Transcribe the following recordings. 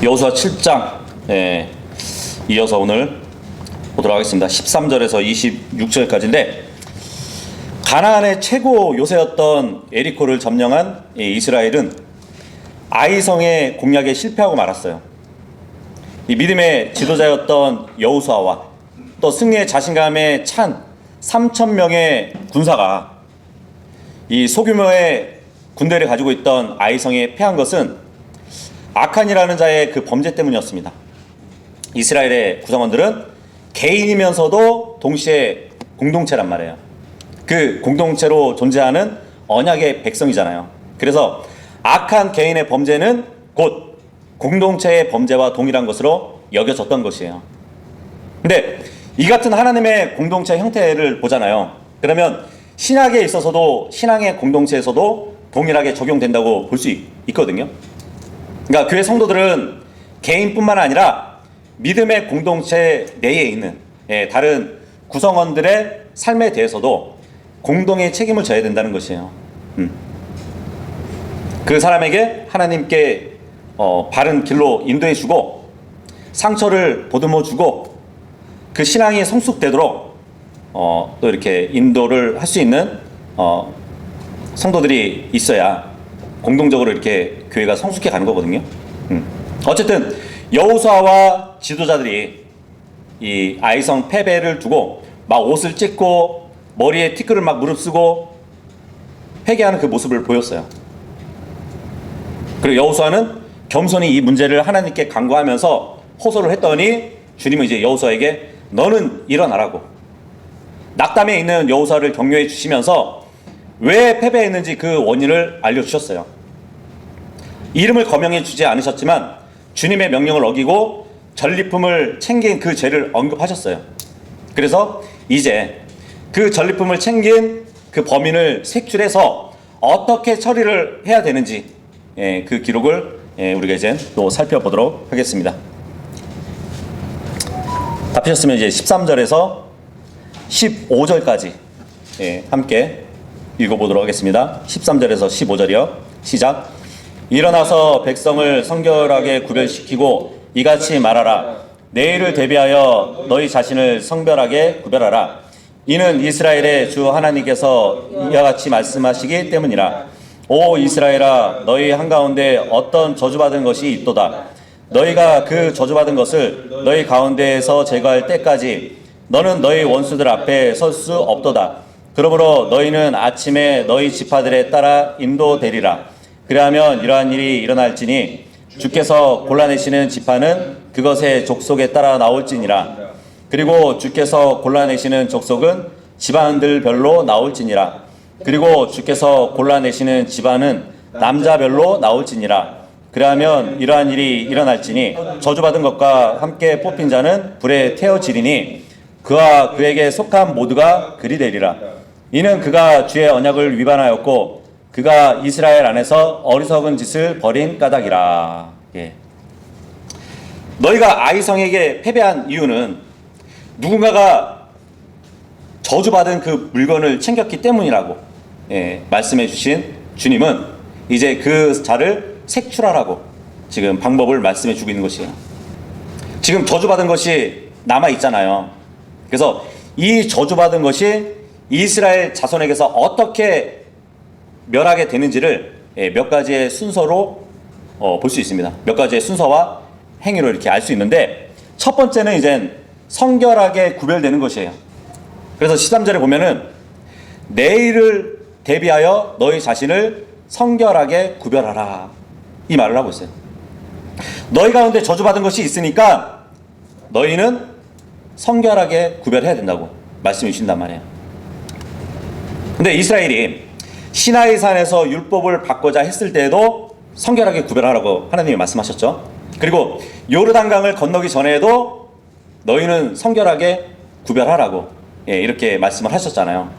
여호수아 7장 이어서 오늘 보도록 하겠습니다. 13절에서 26절까지인데, 가나안의 최고 요새였던 에리코를 점령한 이스라엘은 아이성의 공략에 실패하고 말았어요. 이 믿음의 지도자였던 여호수아와 또 승리의 자신감에 찬 3,000명의 군사가 이 소규모의 군대를 가지고 있던 아이성에 패한 것은 아칸이라는 자의 그 범죄 때문이었습니다. 이스라엘의 구성원들은 개인이면서도 동시에 공동체란 말이에요. 그 공동체로 존재하는 언약의 백성이잖아요. 그래서 악한 개인의 범죄는 곧 공동체의 범죄와 동일한 것으로 여겨졌던 것이에요. 근데 이 같은 하나님의 공동체 형태를 보잖아요. 그러면 신약에 있어서도 신앙의 공동체에서도 동일하게 적용된다고 볼 수 있거든요. 그러니까 교회 성도들은 개인뿐만 아니라 믿음의 공동체 내에 있는 다른 구성원들의 삶에 대해서도 공동의 책임을 져야 된다는 것이에요. 그 사람에게 하나님께 바른 길로 인도해 주고 상처를 보듬어 주고 그 신앙이 성숙되도록 또 이렇게 인도를 할 수 있는 성도들이 있어야 공동적으로 이렇게 교회가 성숙해 가는 거거든요. 어쨌든 여호수아와 지도자들이 이 아이성 패배를 두고 막 옷을 찢고 머리에 티끌을 막 무릅쓰고 회개하는 그 모습을 보였어요. 그리고 여호수아는 겸손히 이 문제를 하나님께 간구하면서 호소를 했더니 주님은 이제 여호수아에게 너는 일어나라고 낙담에 있는 여호수아를 격려해 주시면서 왜 패배했는지 그 원인을 알려주셨어요. 이름을 거명해 주지 않으셨지만 주님의 명령을 어기고 전리품을 챙긴 그 죄를 언급하셨어요. 그래서 이제 그 전리품을 챙긴 그 범인을 색출해서 어떻게 처리를 해야 되는지 그 기록을 우리가 이제 또 살펴보도록 하겠습니다. 답하셨으면 이제 13절에서 15절까지 함께 읽어보도록 하겠습니다. 13절에서 15절이요. 시작. 일어나서 백성을 성결하게 구별시키고 이같이 말하라. 내일을 대비하여 너희 자신을 성별하게 구별하라. 이는 이스라엘의 주 하나님께서 이와 같이 말씀하시기 때문이라. 오 이스라엘아, 너희 한가운데 어떤 저주받은 것이 있도다. 너희가 그 저주받은 것을 너희 가운데에서 제거할 때까지 너는 너희 원수들 앞에 설 수 없도다. 그러므로 너희는 아침에 너희 지파들에 따라 인도되리라. 그리하면 이러한 일이 일어날지니 주께서 골라내시는 지파는 그것의 족속에 따라 나올지니라. 그리고 주께서 골라내시는 족속은 집안들별로 나올지니라. 그리고 주께서 골라내시는 집안은 남자별로 나올지니라. 그리하면 이러한 일이 일어날지니 저주받은 것과 함께 뽑힌 자는 불에 태워지리니 그와 그에게 속한 모두가 그리 되리라. 이는 그가 주의 언약을 위반하였고 그가 이스라엘 안에서 어리석은 짓을 벌인 까닭이라. 너희가 아이성에게 패배한 이유는 누군가가 저주받은 그 물건을 챙겼기 때문이라고 말씀해 주신 주님은 이제 그 자를 색출하라고 지금 방법을 말씀해 주고 있는 것이에요. 지금 저주받은 것이 남아 있잖아요. 그래서 이 저주받은 것이 이스라엘 자손에게서 어떻게 멸하게 되는지를 몇 가지의 순서로 볼 수 있습니다. 몇 가지의 순서와 행위로 이렇게 알 수 있는데, 첫 번째는 이젠 성결하게 구별되는 것이에요. 그래서 13절에 보면은 내일을 대비하여 너희 자신을 성결하게 구별하라, 이 말을 하고 있어요. 너희 가운데 저주받은 것이 있으니까 너희는 성결하게 구별해야 된다고 말씀해 주신단 말이에요. 근데 이스라엘이 시나이 산에서 율법을 받고자 했을 때에도 성결하게 구별하라고 하나님이 말씀하셨죠. 그리고 요르단강을 건너기 전에도 너희는 성결하게 구별하라고 이렇게 말씀을 하셨잖아요.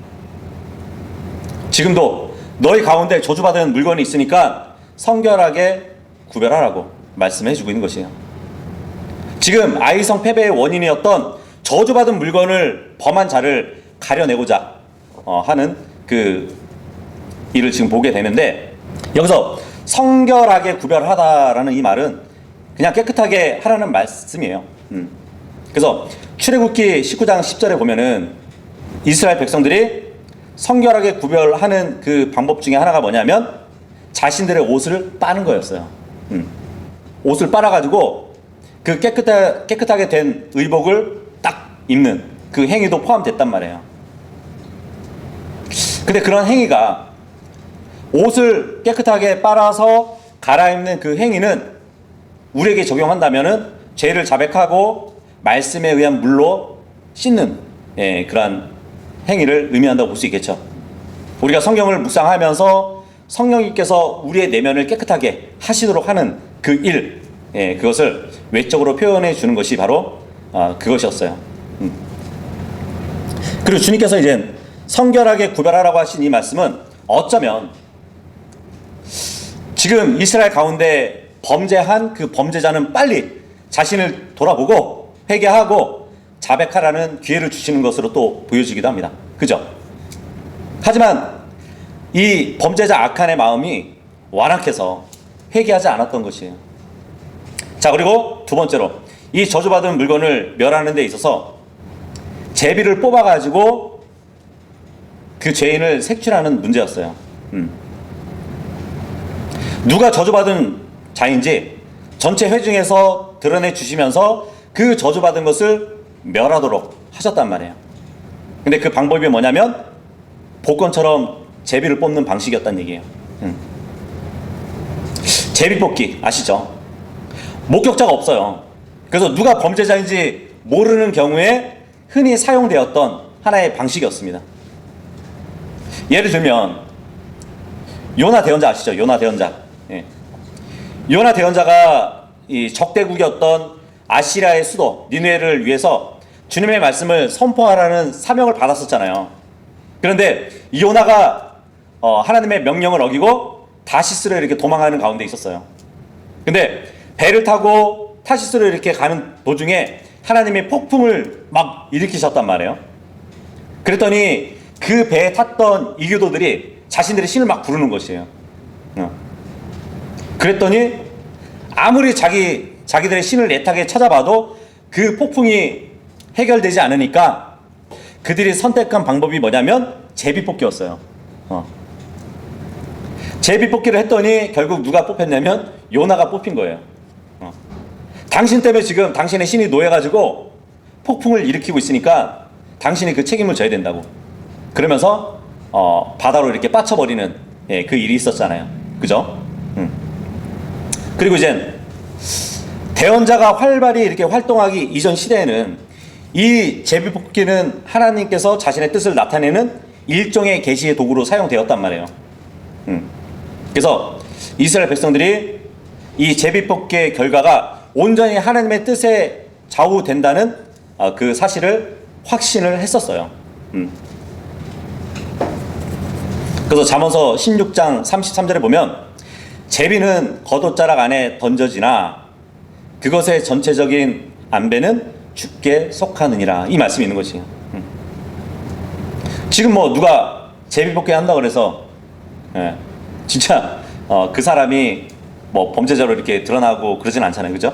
지금도 너희 가운데 저주받은 물건이 있으니까 성결하게 구별하라고 말씀해 주고 있는 것이에요. 지금 아이성 패배의 원인이었던 저주받은 물건을 범한 자를 가려내고자 하는 그 일을 지금 보게 되는데, 여기서 성결하게 구별하다라는 이 말은 그냥 깨끗하게 하라는 말씀이에요. 그래서 출애굽기 19장 10절에 보면은 이스라엘 백성들이 성결하게 구별하는 그 방법 중에 하나가 뭐냐면 자신들의 옷을 빠는 거였어요. 옷을 빨아가지고 그 깨끗하게 된 의복을 딱 입는 그 행위도 포함됐단 말이에요. 근데 그런 행위가 옷을 깨끗하게 빨아서 갈아입는 그 행위는 우리에게 적용한다면은 죄를 자백하고 말씀에 의한 물로 씻는 그러한 행위를 의미한다고 볼 수 있겠죠. 우리가 성경을 묵상하면서 성령님께서 우리의 내면을 깨끗하게 하시도록 하는 그 일, 그것을 외적으로 표현해 주는 것이 바로 그것이었어요. 그리고 주님께서 이제 성결하게 구별하라고 하신 이 말씀은 어쩌면 지금 이스라엘 가운데 범죄한 그 범죄자는 빨리 자신을 돌아보고 회개하고 자백하라는 기회를 주시는 것으로 또 보여지기도 합니다. 그죠? 하지만 이 범죄자 아칸의 마음이 완악해서 회개하지 않았던 것이에요. 자, 그리고 두 번째로 이 저주받은 물건을 멸하는 데 있어서 제비를 뽑아가지고 그 죄인을 색출하는 문제였어요. 누가 저주받은 자인지 전체 회중에서 드러내 주시면서 그 저주받은 것을 멸하도록 하셨단 말이에요. 근데 그 방법이 뭐냐면 복권처럼 제비를 뽑는 방식이었단 얘기예요. 제비 뽑기 아시죠? 목격자가 없어요. 그래서 누가 범죄자인지 모르는 경우에 흔히 사용되었던 하나의 방식이었습니다. 예를 들면 요나 대언자 아시죠? 요나 대언자. 요나 대언자가 이 적대국이었던 아시리아의 수도 니느웨를 위해서 주님의 말씀을 선포하라는 사명을 받았었잖아요. 그런데 이 요나가 하나님의 명령을 어기고 다시스로 이렇게 도망가는 가운데 있었어요. 근데 배를 타고 타시스로 이렇게 가는 도중에 하나님의 폭풍을 막 일으키셨단 말이에요. 그랬더니 그 배에 탔던 이교도들이 자신들의 신을 막 부르는 것이에요. 그랬더니 아무리 자기들의 신을 애타게 찾아봐도 그 폭풍이 해결되지 않으니까 그들이 선택한 방법이 뭐냐면 제비뽑기였어요. 제비뽑기를 했더니 결국 누가 뽑혔냐면 요나가 뽑힌 거예요. 당신 때문에 지금 당신의 신이 놓여가지고 폭풍을 일으키고 있으니까 당신이 그 책임을 져야 된다고. 그러면서 바다로 이렇게 빠쳐버리는 그 일이 있었잖아요. 그죠? 그리고 이제 대언자가 활발히 이렇게 활동하기 이전 시대에는 이 제비뽑기는 하나님께서 자신의 뜻을 나타내는 일종의 계시의 도구로 사용되었단 말이에요. 그래서 이스라엘 백성들이 이 제비뽑기의 결과가 온전히 하나님의 뜻에 좌우된다는 그 사실을 확신을 했었어요. 그래서 잠언서 16장 33절에 보면 제비는 겉옷자락 안에 던져지나 그것의 전체적인 안배는 주께 속하느니라, 이 말씀이 있는 것이에요. 지금 뭐 누가 제비뽑기 한다고 그래서 진짜 그 사람이 뭐 범죄자로 이렇게 드러나고 그러진 않잖아요. 그죠?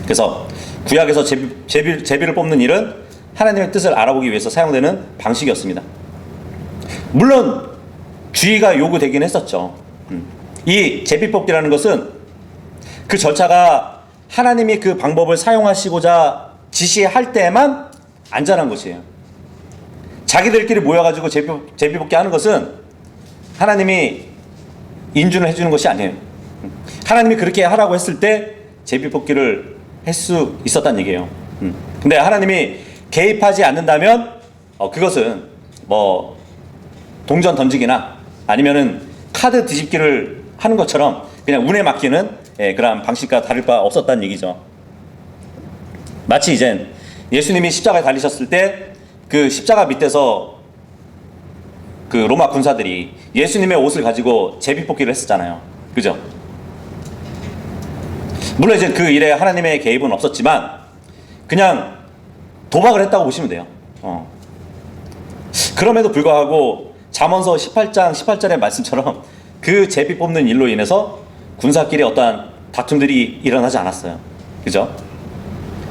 그래서 구약에서 제비를 뽑는 일은 하나님의 뜻을 알아보기 위해서 사용되는 방식이었습니다. 물론 주의가 요구되긴 했었죠. 이 제비뽑기라는 것은 그 절차가 하나님이 그 방법을 사용하시고자 지시할 때만 안전한 것이에요. 자기들끼리 모여가지고 제비뽑기 하는 것은 하나님이 인준을 해주는 것이 아니에요. 하나님이 그렇게 하라고 했을 때 제비뽑기를 할 수 있었단 얘기예요. 근데 하나님이 개입하지 않는다면 그것은 뭐 동전 던지기나 아니면은 카드 뒤집기를 하는 것처럼 그냥 운에 맡기는 그런 방식과 다를 바 없었다는 얘기죠. 마치 이제 예수님이 십자가에 달리셨을 때 그 십자가 밑에서 그 로마 군사들이 예수님의 옷을 가지고 제비뽑기를 했었잖아요. 그죠? 물론 이제 그 일에 하나님의 개입은 없었지만 그냥 도박을 했다고 보시면 돼요. 그럼에도 불구하고 잠언서 18장 18절의 말씀처럼 그 제비 뽑는 일로 인해서 군사끼리 어떠한 다툼들이 일어나지 않았어요. 그죠?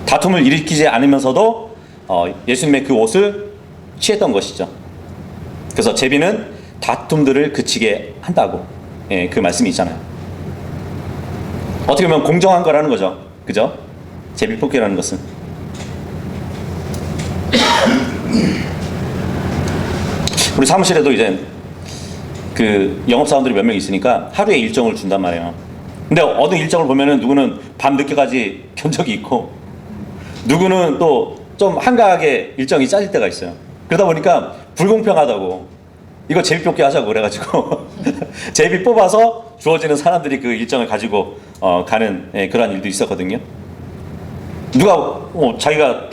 다툼을 일으키지 않으면서도 예수님의 그 옷을 취했던 것이죠. 그래서 제비는 다툼들을 그치게 한다고, 예, 그 말씀이 있잖아요. 어떻게 보면 공정한 거라는 거죠. 그죠? 제비 뽑기라는 것은. 우리 사무실에도 이제 그 영업사원들이 몇 명 있으니까 하루에 일정을 준단 말이에요. 근데 어느 일정을 보면은 누구는 밤 늦게까지 견 적이 있고, 누구는 또 좀 한가하게 일정이 짜질 때가 있어요. 그러다 보니까 불공평하다고, 이거 제비 뽑기 하자고 그래가지고 제비 뽑아서 주어지는 사람들이 그 일정을 가지고 가는, 예, 그런 일도 있었거든요. 누가 자기가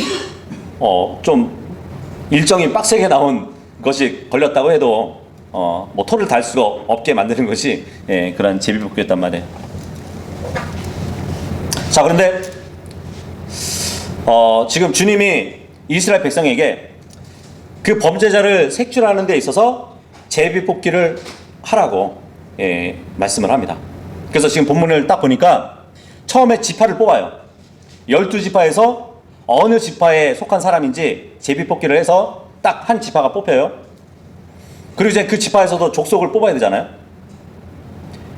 좀 일정이 빡세게 나온 것이 걸렸다고 해도 뭐 토를 달 수가 없게 만드는 것이, 예, 그런 제비 뽑기였단 말이에요. 자, 그런데 지금 주님이 이스라엘 백성에게 그 범죄자를 색출하는 데 있어서 제비 뽑기를 하라고, 예, 말씀을 합니다. 그래서 지금 본문을 딱 보니까 처음에 지파를 뽑아요. 12지파에서 어느 지파에 속한 사람인지 제비 뽑기를 해서 딱 한 지파가 뽑혀요. 그리고 이제 그 지파에서도 족속을 뽑아야 되잖아요.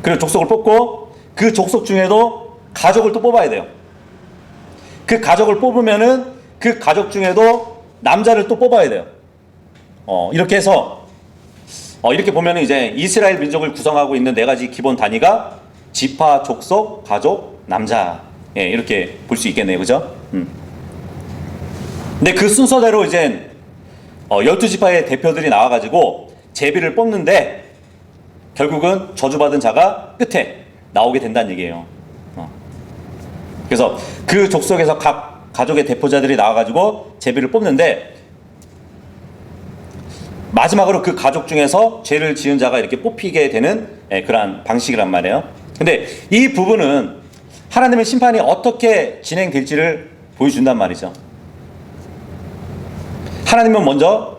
그리고 족속을 뽑고 그 족속 중에도 가족을 또 뽑아야 돼요. 그 가족을 뽑으면은 그 가족 중에도 남자를 또 뽑아야 돼요. 이렇게 해서 이렇게 보면은 이제 이스라엘 민족을 구성하고 있는 4가지 기본 단위가 지파, 족속, 가족, 남자, 예, 이렇게 볼 수 있겠네요. 그죠? 근데 그 순서대로 이제 12지파의 대표들이 나와가지고 제비를 뽑는데 결국은 저주받은 자가 끝에 나오게 된다는 얘기예요. 그래서 그 족속에서 각 가족의 대표자들이 나와가지고 제비를 뽑는데 마지막으로 그 가족 중에서 죄를 지은 자가 이렇게 뽑히게 되는, 예, 그러한 방식이란 말이에요. 근데 이 부분은 하나님의 심판이 어떻게 진행될지를 보여준단 말이죠. 하나님은 먼저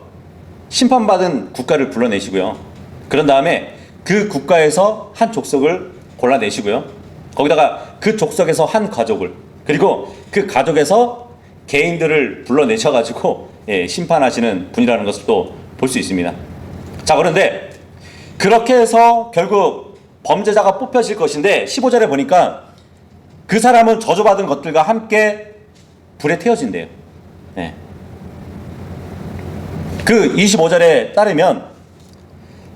심판받은 국가를 불러내시고요. 그런 다음에 그 국가에서 한 족속을 골라내시고요. 거기다가 그 족속에서 한 가족을, 그리고 그 가족에서 개인들을 불러내셔가지고, 예, 심판하시는 분이라는 것을 또 볼 수 있습니다. 자, 그런데 그렇게 해서 결국 범죄자가 뽑혀질 것인데 15절에 보니까 그 사람은 저주받은 것들과 함께 불에 태워진대요. 예. 그 25절에 따르면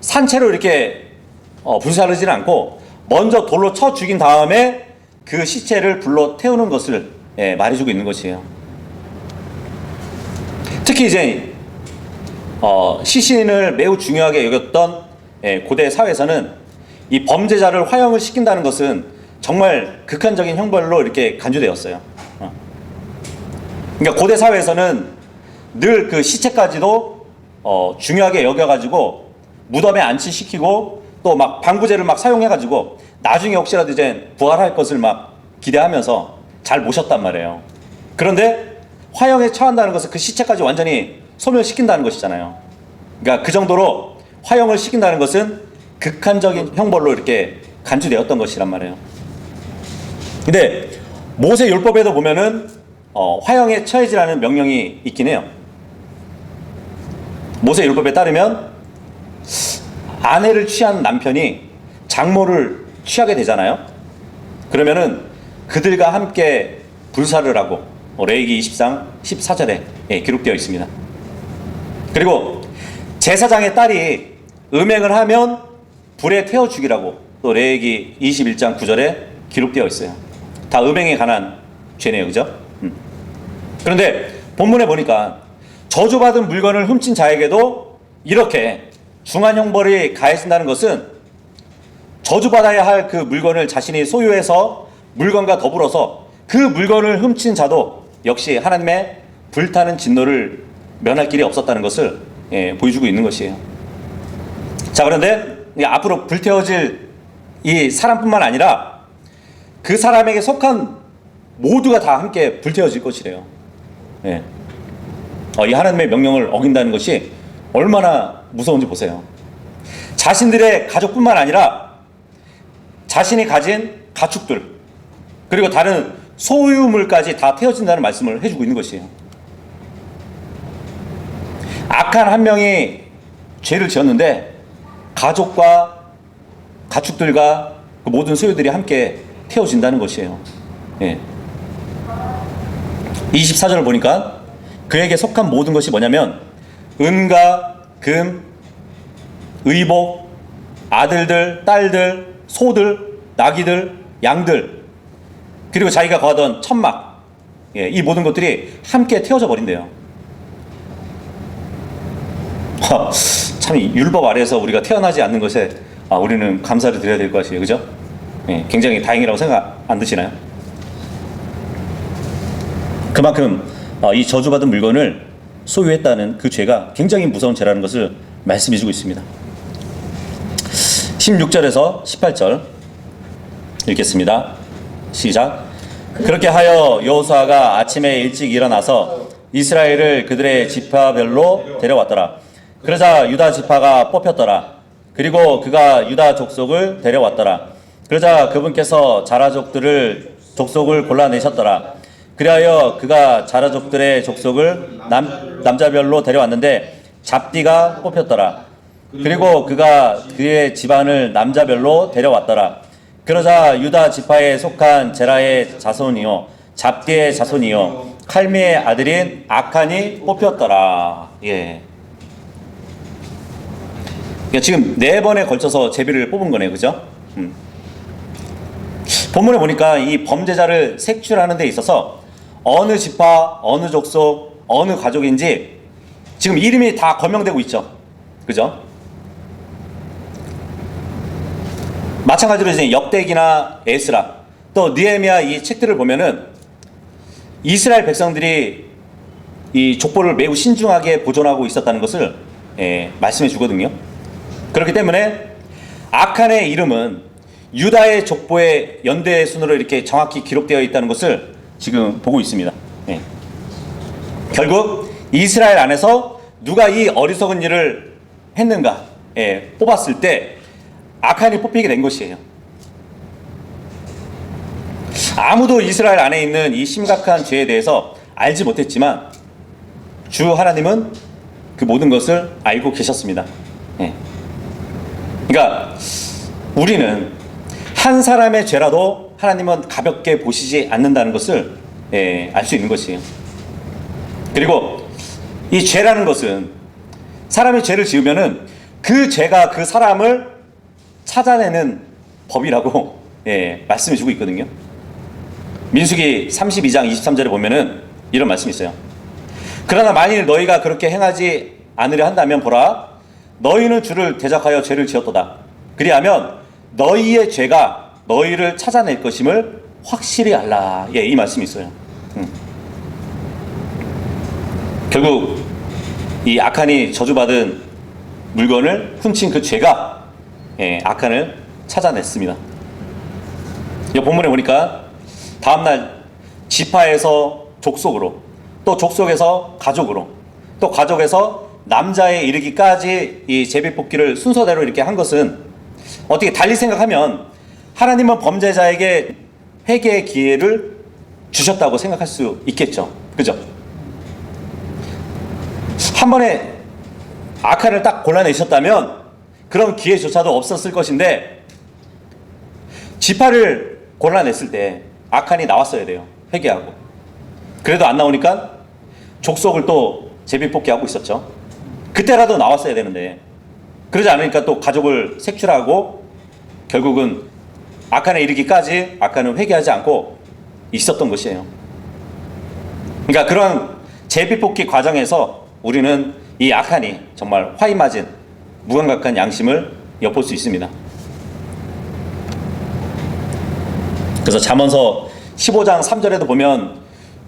산채로 이렇게 불사르지는 않고 먼저 돌로 쳐 죽인 다음에 그 시체를 불로 태우는 것을, 예, 말해주고 있는 것이에요. 특히 이제 시신을 매우 중요하게 여겼던, 예, 고대 사회에서는 이 범죄자를 화형을 시킨다는 것은 정말 극한적인 형벌로 이렇게 간주되었어요. 그러니까 고대 사회에서는 늘 그 시체까지도 중요하게 여겨가지고 무덤에 안치시키고 또 막 방부제를 막 사용해가지고 나중에 혹시라도 이제 부활할 것을 막 기대하면서 잘 모셨단 말이에요. 그런데 화형에 처한다는 것은 그 시체까지 완전히 소멸시킨다는 것이잖아요. 그러니까 그 정도로 화형을 시킨다는 것은 극한적인 형벌로 이렇게 간주되었던 것이란 말이에요. 근데 모세 율법에도 보면은 화형에 처해지라는 명령이 있긴 해요. 모세 율법에 따르면 아내를 취한 남편이 장모를 취하게 되잖아요. 그러면은 그들과 함께 불사를 하고, 레위기 20장 14절에, 예, 기록되어 있습니다. 그리고 제사장의 딸이 음행을 하면 불에 태워 죽이라고 또 레위기 21장 9절에 기록되어 있어요. 다 음행에 관한 죄네요. 그죠? 그런데 본문에 보니까 저주받은 물건을 훔친 자에게도 이렇게 중한 형벌이 가해진다는 것은 저주받아야 할 그 물건을 자신이 소유해서 물건과 더불어서 그 물건을 훔친 자도 역시 하나님의 불타는 진노를 면할 길이 없었다는 것을, 예, 보여주고 있는 것이에요. 자, 그런데 앞으로 불태워질 이 사람뿐만 아니라 그 사람에게 속한 모두가 다 함께 불태워질 것이래요. 예. 이 하나님의 명령을 어긴다는 것이 얼마나 무서운지 보세요. 자신들의 가족뿐만 아니라 자신이 가진 가축들, 그리고 다른 소유물까지 다 태워진다는 말씀을 해주고 있는 것이에요. 악한 한 명이 죄를 지었는데 가족과 가축들과 그 모든 소유들이 함께 태워진다는 것이에요. 예. 24절을 보니까 그에게 속한 모든 것이 뭐냐면 은과 금, 의복, 아들들, 딸들, 소들, 나귀들, 양들, 그리고 자기가 거하던 천막, 예, 이 모든 것들이 함께 태워져 버린대요. 참 율법 아래에서 우리가 태어나지 않는 것에 우리는 감사를 드려야 될 것이에요. 그죠? 예, 굉장히 다행이라고 생각 안 드시나요? 그만큼 이 저주받은 물건을 소유했다는 그 죄가 굉장히 무서운 죄라는 것을 말씀해 주고 있습니다. 16절에서 18절 읽겠습니다. 시작. 그렇게 하여 여호수아가 아침에 일찍 일어나서 이스라엘을 그들의 지파별로 데려왔더라. 그러자 유다 지파가 뽑혔더라. 그리고 그가 유다 족속을 데려왔더라. 그러자 그분께서 자라족들을 족속을 골라내셨더라. 그리하여 그가 자라족들의 족속을 남자별로 데려왔는데 잡디가 뽑혔더라. 그리고 그가 그의 집안을 남자별로 데려왔더라. 그러자 유다 지파에 속한 제라의 자손이요 잡디의 자손이요 칼미의 아들인 아칸이 뽑혔더라. 예. 그러니까 지금 4번에 걸쳐서 제비를 뽑은 거네요. 그죠? 본문에 보니까 이 범죄자를 색출하는 데 있어서 어느 지파, 어느 족속, 어느 가족인지 지금 이름이 다 거명되고 있죠. 그죠? 마찬가지로 이제 역대기나 에스라, 또 느헤미야 이 책들을 보면은 이스라엘 백성들이 이 족보를 매우 신중하게 보존하고 있었다는 것을 말씀해 주거든요. 그렇기 때문에 아칸의 이름은 유다의 족보의 연대 순으로 이렇게 정확히 기록되어 있다는 것을 지금 보고 있습니다. 예. 결국 이스라엘 안에서 누가 이 어리석은 일을 했는가 뽑았을 때 아칸이 뽑히게 된 것이에요. 아무도 이스라엘 안에 있는 이 심각한 죄에 대해서 알지 못했지만 주 하나님은 그 모든 것을 알고 계셨습니다. 예. 그러니까 우리는 한 사람의 죄라도 하나님은 가볍게 보시지 않는다는 것을 알 수 있는 것이에요. 그리고 이 죄라는 것은 사람이 죄를 지으면은 그 죄가 그 사람을 찾아내는 법이라고 말씀해 주고 있거든요. 민수기 32장 23절에 보면은 이런 말씀이 있어요. 그러나 만일 너희가 그렇게 행하지 않으려 한다면 보라, 너희는 주를 대적하여 죄를 지었도다. 그리하면 너희의 죄가 너희를 찾아낼 것임을 확실히 알라. 이 말씀이 있어요. 결국 이 아칸이 저주받은 물건을 훔친 그 죄가 아칸을 찾아냈습니다. 이 본문에 보니까 다음날 지파에서 족속으로, 또 족속에서 가족으로, 또 가족에서 남자에 이르기까지 이 제비뽑기를 순서대로 이렇게 한 것은 어떻게 달리 생각하면 하나님은 범죄자에게 회개의 기회를 주셨다고 생각할 수 있겠죠. 그죠? 한 번에 아칸을 딱 골라내셨다면 그런 기회조차도 없었을 것인데 지파를 골라냈을 때 아칸이 나왔어야 돼요. 회개하고. 그래도 안 나오니까 족속을 또 제비뽑기하고 있었죠. 그때라도 나왔어야 되는데 그러지 않으니까 또 가족을 색출하고 결국은 아칸에 이르기까지 아칸은 회개하지 않고 있었던 것이에요. 그러니까 그런 제비뽑기 과정에서 우리는 이 아칸이 정말 화이 맞은 무감각한 양심을 엿볼 수 있습니다. 그래서 잠언서 15장 3절에도 보면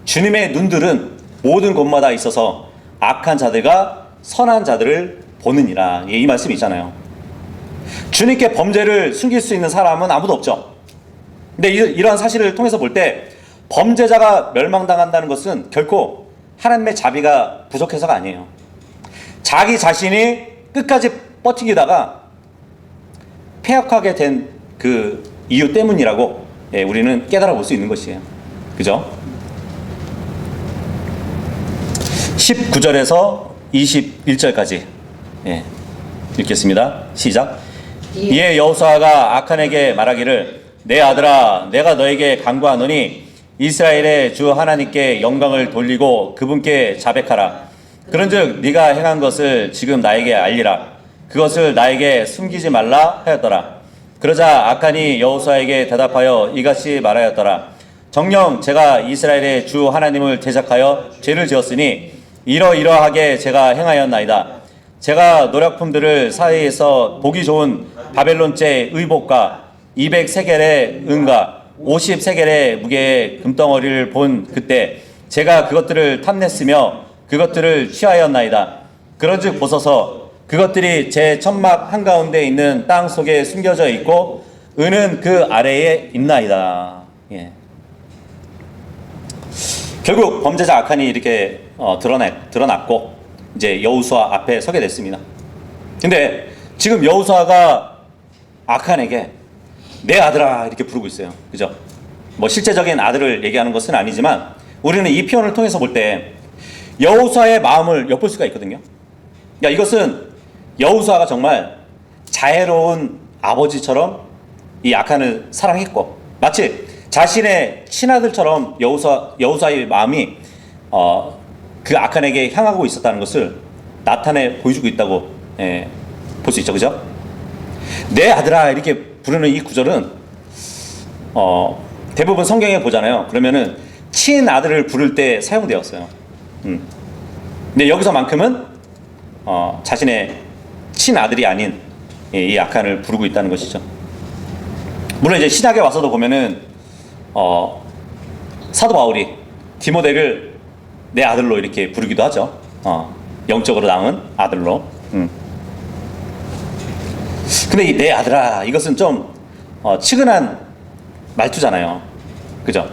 주님의 눈들은 모든 곳마다 있어서 악한 자들과 선한 자들을 보느니라. 이 말씀이 있잖아요. 주님께 범죄를 숨길 수 있는 사람은 아무도 없죠. 근데 이러한 사실을 통해서 볼 때 범죄자가 멸망당한다는 것은 결코 하나님의 자비가 부족해서가 아니에요. 자기 자신이 끝까지 버티기다가 폐역하게 된 그 이유 때문이라고 예, 우리는 깨달아 볼 수 있는 것이에요. 그죠? 19절에서 21절까지 예, 읽겠습니다. 시작. 이에 여호수아가 아칸에게 말하기를 내 아들아 내가 너에게 간구하노니 이스라엘의 주 하나님께 영광을 돌리고 그분께 자백하라. 그런즉 네가 행한 것을 지금 나에게 알리라. 그것을 나에게 숨기지 말라 하였더라. 그러자 아칸이 여호수아에게 대답하여 이같이 말하였더라. 정녕 제가 이스라엘의 주 하나님을 대적하여 죄를 지었으니 이러이러하게 제가 행하였나이다. 제가 노략품들을 사이에서 보기 좋은 바벨론제 의복과 200세겔의 은과 50세겔의 무게의 금덩어리를 본 그때 제가 그것들을 탐냈으며 그것들을 취하였나이다. 그런즉 보소서 그것들이 제 천막 한가운데 있는 땅 속에 숨겨져 있고 은은 그 아래에 있나이다. 예. 결국 범죄자 아칸이 이렇게 드러났고 이제 여호수아 앞에 서게 됐습니다. 근데 지금 여호수아가 아칸에게 내 아들아 이렇게 부르고 있어요. 그죠? 뭐 실제적인 아들을 얘기하는 것은 아니지만 우리는 이 표현을 통해서 볼 때 여호수아의 마음을 엿볼 수가 있거든요. 그러니까 이것은 여호수아가 정말 자애로운 아버지처럼 이 아칸을 사랑했고 마치 자신의 친아들처럼 여호수아의 마음이 그 아칸에게 향하고 있었다는 것을 나타내 보여주고 있다고 볼 수 있죠. 그죠? 내 아들아 이렇게 부르는 이 구절은 대부분 성경에 보잖아요. 그러면은 친아들을 부를 때 사용되었어요. 근데 여기서만큼은 자신의 친아들이 아닌 이 아칸을 부르고 있다는 것이죠. 물론 이제 신약에 와서도 보면은 사도 바울이 디모데를 내 아들로 이렇게 부르기도 하죠. 영적으로 낳은 아들로. 근데 이 내 아들아 이것은 좀 측은한 말투잖아요. 그죠?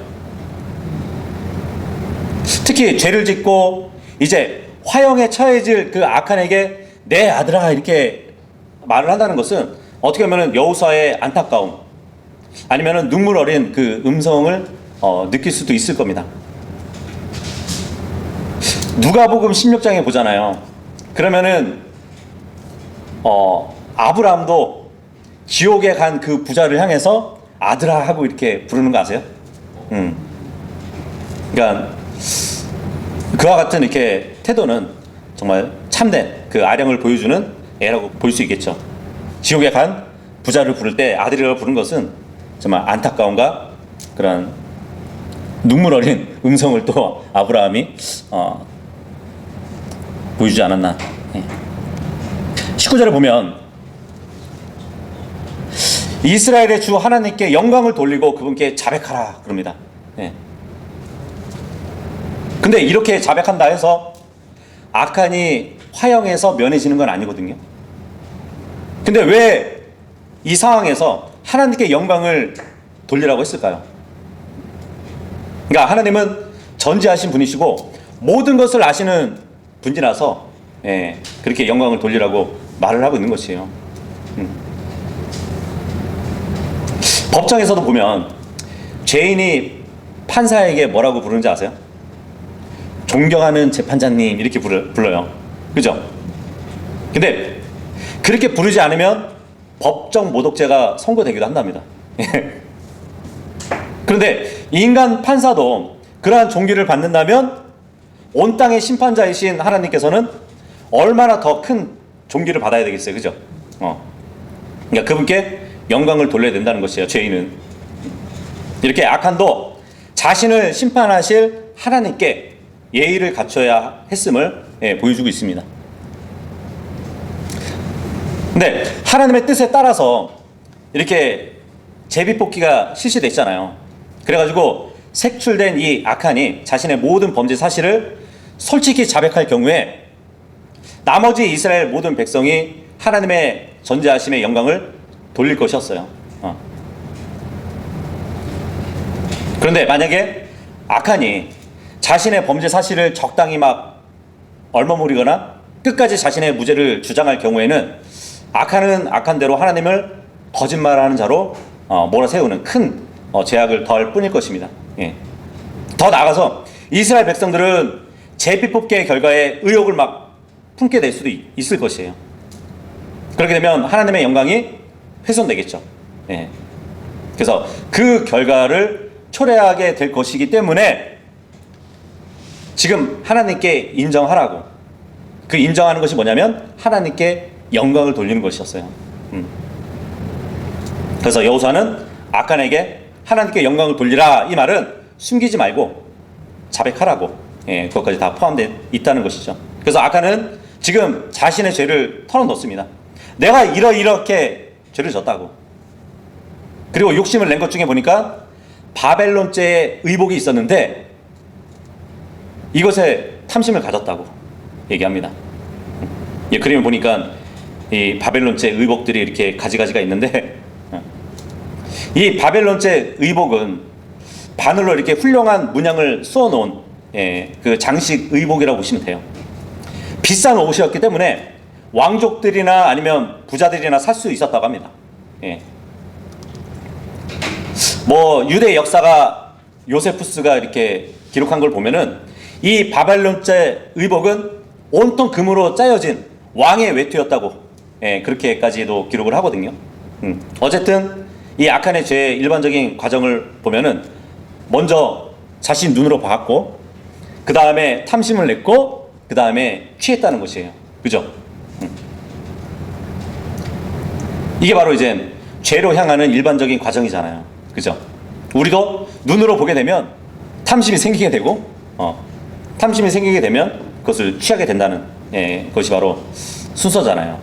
특히 죄를 짓고 이제 화형에 처해질 그 아칸에게 내 아들아 이렇게 말을 한다는 것은 어떻게 보면 여호수아의 안타까움 아니면 눈물 어린 그 음성을 느낄 수도 있을 겁니다. 누가복음 16장에 보잖아요. 그러면은 아브라함도 지옥에 간 그 부자를 향해서 아들아 하고 이렇게 부르는 거 아세요? 그러니까 그와 같은 이렇게 태도는 정말 참된 그 아령을 보여주는 애라고 볼 수 있겠죠. 지옥에 간 부자를 부를 때 아들이라고 부른 것은 정말 안타까움과 그런 눈물 어린 음성을 또 아브라함이 보여주지 않았나. 19절을 보면 이스라엘의 주 하나님께 영광을 돌리고 그분께 자백하라 그럽니다. 근데 이렇게 자백한다 해서 아칸이 화형에서 면해지는 건 아니거든요. 근데 왜 이 상황에서 하나님께 영광을 돌리라고 했을까요? 그러니까 하나님은 전지하신 분이시고 모든 것을 아시는 분이라서 그렇게 영광을 돌리라고 말을 하고 있는 것이에요. 법정에서도 보면 죄인이 판사에게 뭐라고 부르는지 아세요? 존경하는 재판장님 이렇게 불러요. 그죠? 근데 그렇게 부르지 않으면 법정 모독죄가 선고되기도 한답니다. 그런데 인간 판사도 그러한 존귀를 받는다면 온 땅의 심판자이신 하나님께서는 얼마나 더 큰 존귀를 받아야 되겠어요. 그죠? 그러니까 그분께 영광을 돌려야 된다는 것이에요. 죄인은. 이렇게 아칸도 자신을 심판하실 하나님께 예의를 갖춰야 했음을 보여주고 있습니다. 근데 하나님의 뜻에 따라서 이렇게 제비뽑기가 실시됐잖아요. 그래가지고 색출된 이 아칸이 자신의 모든 범죄 사실을 솔직히 자백할 경우에 나머지 이스라엘 모든 백성이 하나님의 전지하심의 영광을 돌릴 것이었어요. 그런데 만약에 아칸이 자신의 범죄 사실을 적당히 막 얼머무리거나 끝까지 자신의 무죄를 주장할 경우에는 아칸은 아칸대로 하나님을 거짓말하는 자로 몰아세우는 큰 죄악을 더할 뿐일 것입니다. 예. 더 나아가서 이스라엘 백성들은 제비 뽑기의 결과에 의욕을 막 품게 될 수도 있을 것이에요. 그렇게 되면 하나님의 영광이 훼손되겠죠. 예. 그래서 그 결과를 초래하게 될 것이기 때문에 지금 하나님께 인정하라고, 그 인정하는 것이 뭐냐면 하나님께 영광을 돌리는 것이었어요. 그래서 여호수아는 아칸에게 하나님께 영광을 돌리라, 이 말은 숨기지 말고 자백하라고, 예, 그것까지 다 포함되어 있다는 것이죠. 그래서 아칸은 지금 자신의 죄를 털어놓습니다. 내가 이렇게 죄를 졌다고. 그리고 욕심을 낸 것 중에 보니까 바벨론죄의 의복이 있었는데 이것에 탐심을 가졌다고 얘기합니다. 이 그림을 보니까 이 바벨론죄 의복들이 이렇게 가지가지가 있는데, 이 바벨론죄 의복은 바늘로 이렇게 훌륭한 문양을 쏘아놓은, 예, 그 장식 의복이라고 보시면 돼요. 비싼 옷이었기 때문에 왕족들이나 아니면 부자들이나 살 수 있었다고 합니다. 예. 뭐 유대 역사가 요세푸스가 이렇게 기록한 걸 보면은 이 바벨론죄 의복은 온통 금으로 짜여진 왕의 외투였다고, 예, 그렇게까지도 기록을 하거든요. 어쨌든 이 아칸의 죄의 일반적인 과정을 보면은 먼저 자신 눈으로 봤고, 그 다음에 탐심을 냈고, 그 다음에 취했다는 것이에요. 그죠? 이게 바로 이제 죄로 향하는 일반적인 과정이잖아요. 그죠? 우리도 눈으로 보게 되면 탐심이 생기게 되고, 탐심이 생기게 되면 그것을 취하게 된다는, 예, 것이 바로 순서잖아요.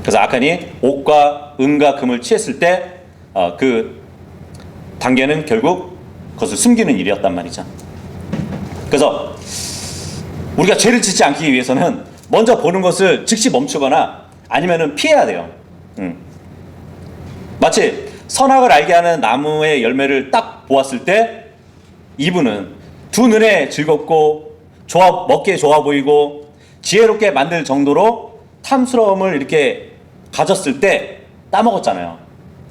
그래서 아칸이 옷과 은과 금을 취했을 때 그 단계는 결국 그것을 숨기는 일이었단 말이죠. 그래서 우리가 죄를 짓지 않기 위해서는 먼저 보는 것을 즉시 멈추거나 아니면은 피해야 돼요. 마치 선악을 알게 하는 나무의 열매를 딱 보았을 때 이분은 두 눈에 즐겁고 먹기에 좋아 보이고 지혜롭게 만들 정도로 탐스러움을 이렇게 가졌을 때 따먹었잖아요.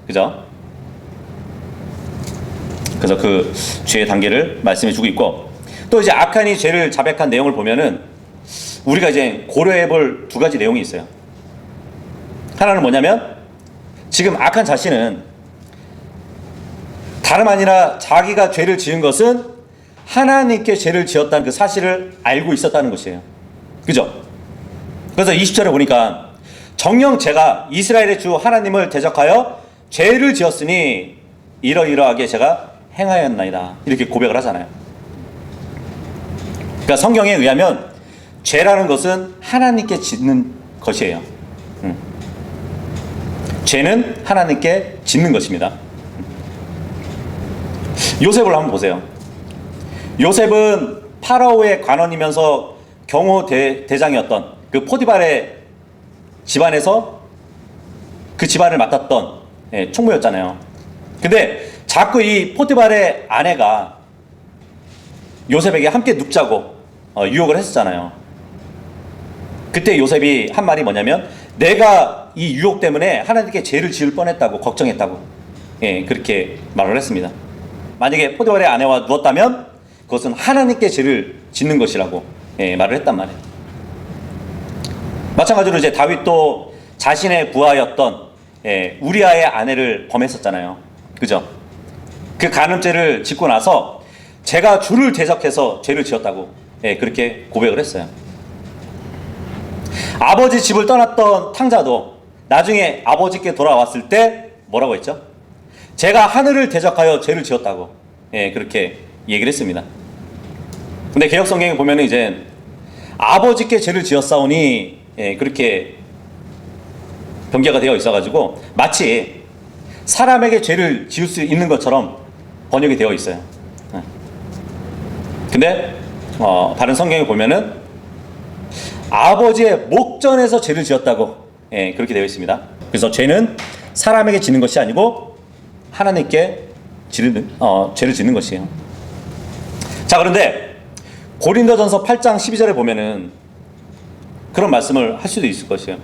그죠? 그래서 그 죄의 단계를 말씀해 주고 있고, 또 이제 아칸이 죄를 자백한 내용을 보면은 우리가 이제 고려해 볼 두 가지 내용이 있어요. 하나는 뭐냐면, 지금 아칸 자신은 다름 아니라 자기가 죄를 지은 것은 하나님께 죄를 지었다는 그 사실을 알고 있었다는 것이에요. 그죠? 그래서 20절에 보니까 정녕 제가 이스라엘의 주 하나님을 대적하여 죄를 지었으니 이러이러하게 제가 행하였나이다, 이렇게 고백을 하잖아요. 그러니까 성경에 의하면 죄라는 것은 하나님께 짓는 것이에요. 죄는 하나님께 짓는 것입니다. 요셉을 한번 보세요. 요셉은 파라오의 관원이면서 경호 대장이었던 그 포디발의 집안에서 그 집안을 맡았던, 예, 총무였잖아요. 근데 자꾸 이 포디발의 아내가 요셉에게 함께 눕자고 유혹을 했었잖아요. 그때 요셉이 한 말이 뭐냐면, 내가 이 유혹 때문에 하나님께 죄를 지을 뻔했다고, 걱정했다고, 예, 그렇게 말을 했습니다. 만약에 포디발의 아내와 누웠다면 그것은 하나님께 죄를 짓는 것이라고, 예, 말을 했단 말이에요. 마찬가지로 이제 다윗도 자신의 부하였던, 예, 우리아의 아내를 범했었잖아요. 그죠? 그 간음죄를 짓고 나서 제가 주를 대적해서 죄를 지었다고, 예, 그렇게 고백을 했어요. 아버지 집을 떠났던 탕자도 나중에 아버지께 돌아왔을 때 뭐라고 했죠? 제가 하늘을 대적하여 죄를 지었다고, 예, 그렇게 얘기를 했습니다. 근데 개역성경에 보면은 이제 아버지께 죄를 지었사오니, 예, 그렇게 변개가 되어 있어가지고 마치 사람에게 죄를 지을 수 있는 것처럼 번역이 되어 있어요. 근데 다른 성경에 보면은 아버지의 목전에서 죄를 지었다고, 예, 그렇게 되어 있습니다. 그래서 죄는 사람에게 지는 것이 아니고 하나님께 죄를 짓는 것이에요. 자, 그런데 고린도전서 8장 12절에 보면은 그런 말씀을 할 수도 있을 것이에요.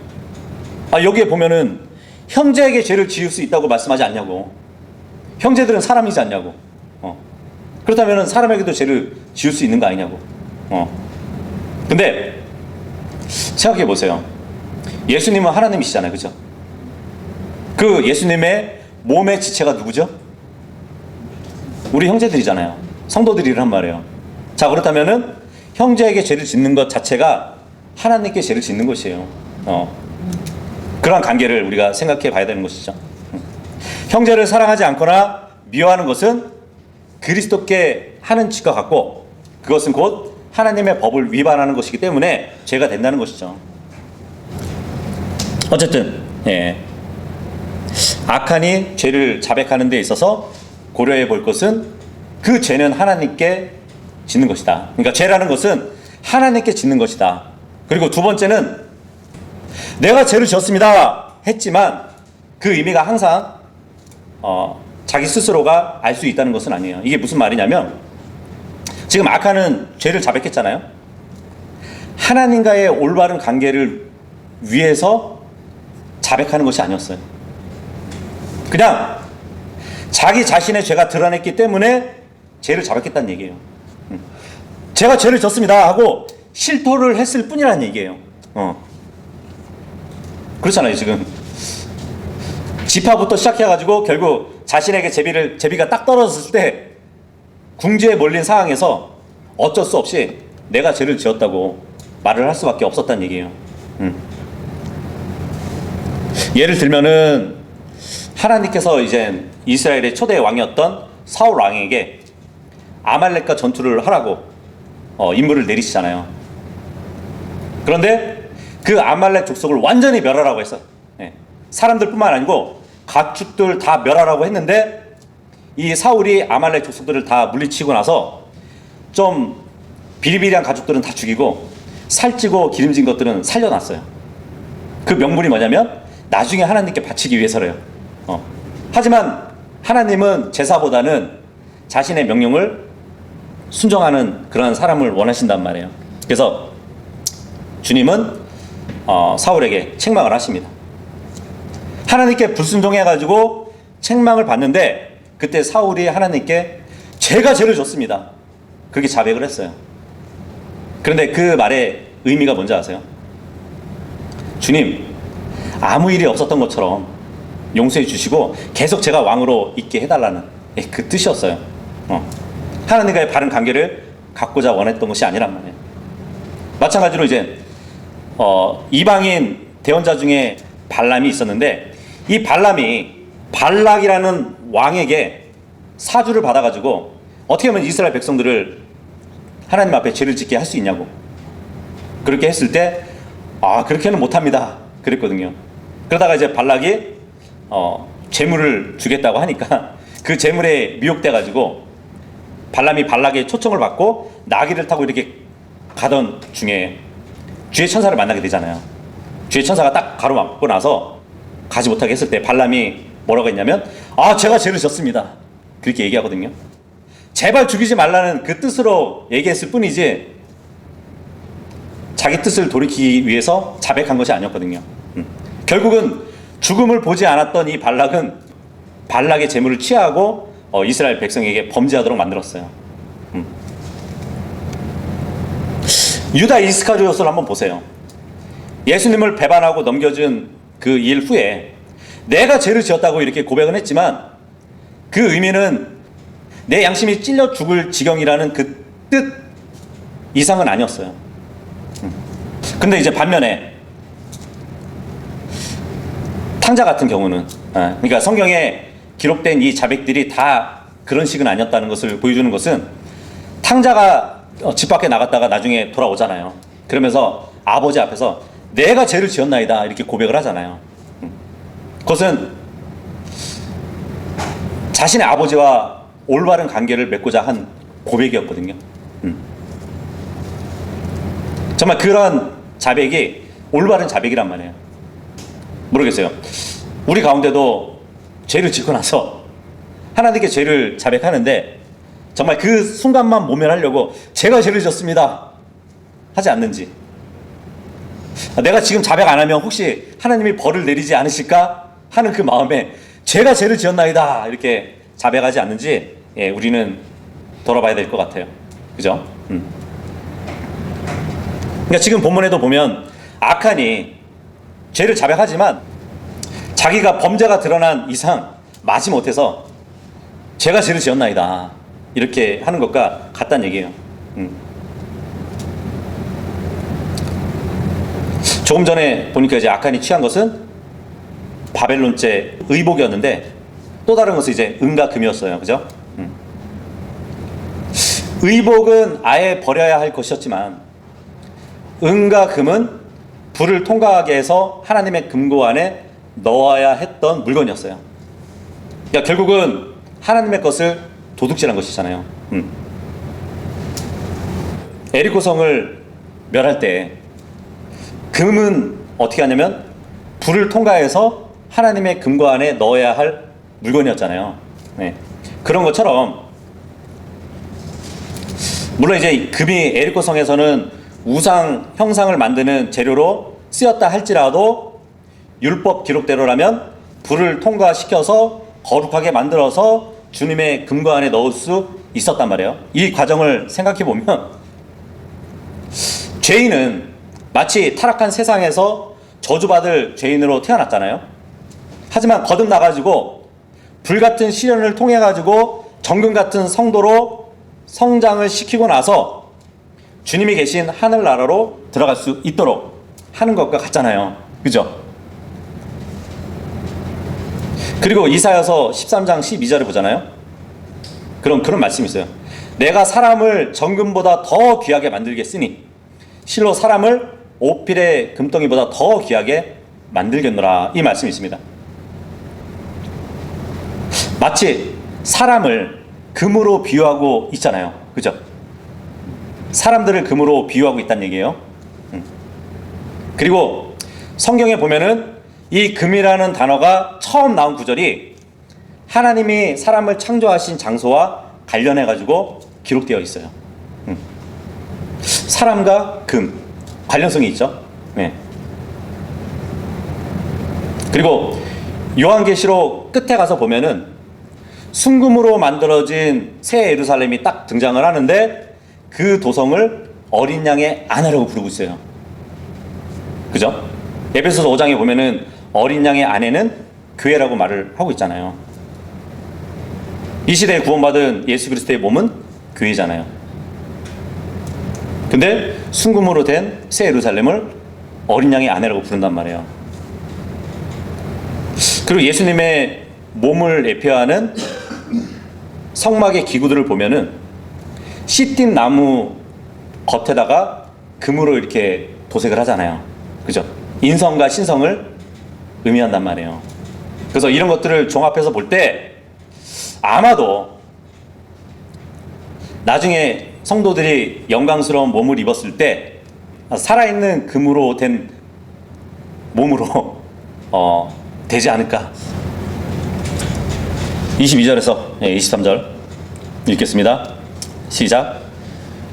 여기에 보면은 형제에게 죄를 지을 수 있다고 말씀하지 않냐고. 형제들은 사람이지 않냐고. 그렇다면 사람에게도 죄를 지을 수 있는 거 아니냐고. 근데 생각해 보세요. 예수님은 하나님이시잖아요, 그죠? 그 예수님의 몸의 지체가 누구죠? 우리 형제들이잖아요. 성도들이란 말이에요. 자, 그렇다면은 형제에게 죄를 짓는 것 자체가 하나님께 죄를 짓는 것이에요. 그러한 관계를 우리가 생각해 봐야 되는 것이죠. 형제를 사랑하지 않거나 미워하는 것은 그리스도께 하는 짓과 같고, 그것은 곧 하나님의 법을 위반하는 것이기 때문에 죄가 된다는 것이죠. 어쨌든 악한이 죄를 자백하는 데 있어서 고려해 볼 것은 그 죄는 하나님께 짓는 것이다. 그러니까 죄라는 것은 하나님께 짓는 것이다. 그리고 두 번째는 내가 죄를 지었습니다 했지만 그 의미가 항상 자기 스스로가 알 수 있다는 것은 아니에요. 이게 무슨 말이냐면, 지금 악한은 죄를 자백했잖아요. 하나님과의 올바른 관계를 위해서 자백하는 것이 아니었어요. 그냥 자기 자신의 죄가 드러냈기 때문에 죄를 자백했다는 얘기예요. 제가 죄를 졌습니다 하고 실토를 했을 뿐이라는 얘기예요. 그렇잖아요. 지금 지파부터 시작해가지고 결국 자신에게 제비가 딱 떨어졌을 때 궁지에 몰린 상황에서 어쩔 수 없이 내가 죄를 지었다고 말을 할 수밖에 없었다는 얘기예요. 예를 들면은 하나님께서 이제 이스라엘의 초대 왕이었던 사울 왕에게 아말렉과 전투를 하라고 임무를 내리시잖아요. 그런데 그 아말렉 족속을 완전히 멸하라고 했어요. 사람들뿐만 아니고 가축들 다 멸하라고 했는데 이 사울이 아말렉 족속들을 다 물리치고 나서 좀 비리비리한 가축들은 다 죽이고 살찌고 기름진 것들은 살려놨어요. 그 명분이 뭐냐면 나중에 하나님께 바치기 위해서래요. 하지만 하나님은 제사보다는 자신의 명령을 순종하는 그런 사람을 원하신단 말이에요. 그래서 주님은 사울에게 책망을 하십니다. 하나님께 불순종해가지고 책망을 받는데 그때 사울이 하나님께 제가 죄를 졌습니다 그렇게 자백을 했어요. 그런데 그 말의 의미가 뭔지 아세요? 주님, 아무 일이 없었던 것처럼 용서해 주시고 계속 제가 왕으로 있게 해달라는 그 뜻이었어요. 하나님과의 바른 관계를 갖고자 원했던 것이 아니란 말이에요. 마찬가지로 이제 이방인 대언자 중에 발람이 있었는데 이 발람이 발락이라는 왕에게 사주를 받아가지고 어떻게 하면 이스라엘 백성들을 하나님 앞에 죄를 짓게 할 수 있냐고, 그렇게 했을 때 그렇게는 못합니다 그랬거든요. 그러다가 이제 발락이 재물을 주겠다고 하니까 그 재물에 미혹돼가지고 발람이 발락의 초청을 받고 나귀를 타고 이렇게 가던 중에 주의 천사를 만나게 되잖아요. 주의 천사가 딱 가로막고 나서 가지 못하게 했을 때 발람이 뭐라고 했냐면 제가 죄를 졌습니다 그렇게 얘기하거든요. 제발 죽이지 말라는 그 뜻으로 얘기했을 뿐이지 자기 뜻을 돌이키기 위해서 자백한 것이 아니었거든요. 결국은 죽음을 보지 않았던 이 발락은 발락의 재물을 취하고 이스라엘 백성에게 범죄하도록 만들었어요. 유다 이스카리ot을 한번 보세요. 예수님을 배반하고 넘겨준 그 일 후에 내가 죄를 지었다고 이렇게 고백은 했지만 그 의미는 내 양심이 찔려 죽을 지경이라는 그 뜻 이상은 아니었어요. 근데 이제 반면에 탕자 같은 경우는 그러니까 성경에 기록된 이 자백들이 다 그런 식은 아니었다는 것을 보여주는 것은 탕자가 집 밖에 나갔다가 나중에 돌아오잖아요. 그러면서 아버지 앞에서 내가 죄를 지었나이다 이렇게 고백을 하잖아요. 그것은 자신의 아버지와 올바른 관계를 맺고자 한 고백이었거든요. 정말 그런 자백이 올바른 자백이란 말이에요. 모르겠어요. 우리 가운데도 죄를 짓고 나서 하나님께 죄를 자백하는데 정말 그 순간만 모면하려고 제가 죄를 졌습니다 하지 않는지, 내가 지금 자백 안 하면 혹시 하나님이 벌을 내리지 않으실까 하는 그 마음에 제가 죄를 지었나이다 이렇게 자백하지 않는지 우리는 돌아봐야 될 것 같아요. 그죠? 그러니까 지금 본문에도 보면 아칸이 죄를 자백하지만 자기가 범죄가 드러난 이상 마지못해서 제가 죄를 지었나이다 이렇게 하는 것과 같다는 얘기예요. 조금 전에 보니까 이제 아칸이 취한 것은 바벨론제 의복이었는데 또 다른 것은 이제 은과 금이었어요. 그죠? 의복은 아예 버려야 할 것이었지만 은과 금은 불을 통과하게 해서 하나님의 금고 안에 넣어야 했던 물건이었어요. 그러니까 결국은 하나님의 것을 도둑질한 것이잖아요. 에리코성을 멸할 때 금은 어떻게 하냐면 불을 통과해서 하나님의 금고 안에 넣어야 할 물건이었잖아요. 네. 그런 것처럼 물론 이제 금이 에리코성에서는 우상 형상을 만드는 재료로 쓰였다 할지라도 율법 기록대로라면 불을 통과시켜서 거룩하게 만들어서 주님의 금고 안에 넣을 수 있었단 말이에요. 이 과정을 생각해 보면 죄인은 마치 타락한 세상에서 저주받을 죄인으로 태어났잖아요. 하지만 거듭나가지고 불같은 시련을 통해가지고 정금 같은 성도로 성장을 시키고 나서 주님이 계신 하늘나라로 들어갈 수 있도록 하는 것과 같잖아요. 그죠? 그리고 이사야서 13장 12절을 보잖아요. 그런 말씀이 있어요. 내가 사람을 정금보다 더 귀하게 만들겠으니 실로 사람을 오필의 금덩이보다 더 귀하게 만들겠노라. 이 말씀이 있습니다. 마치 사람을 금으로 비유하고 있잖아요. 그죠? 사람들을 금으로 비유하고 있다는 얘기예요. 그리고 성경에 보면은 이 금이라는 단어가 처음 나온 구절이 하나님이 사람을 창조하신 장소와 관련해 가지고 기록되어 있어요. 사람과 금 관련성이 있죠. 네. 그리고 요한계시록 끝에 가서 보면은 순금으로 만들어진 새 예루살렘이 딱 등장을 하는데 그 도성을 어린 양의 아내라고 부르고 있어요. 그죠? 에베소서 5장에 보면은 어린 양의 아내는 교회라고 말을 하고 있잖아요. 이 시대에 구원받은 예수 그리스도의 몸은 교회잖아요. 근데 순금으로 된 새 예루살렘을 어린 양의 아내라고 부른단 말이에요. 그리고 예수님의 몸을 예표하는 성막의 기구들을 보면은 시띠 나무 겉에다가 금으로 이렇게 도색을 하잖아요. 그죠? 인성과 신성을 의미한단 말이에요. 그래서 이런 것들을 종합해서 볼 때 아마도 나중에 성도들이 영광스러운 몸을 입었을 때 살아있는 금으로 된 몸으로 되지 않을까. 22절에서 23절 읽겠습니다. 시작.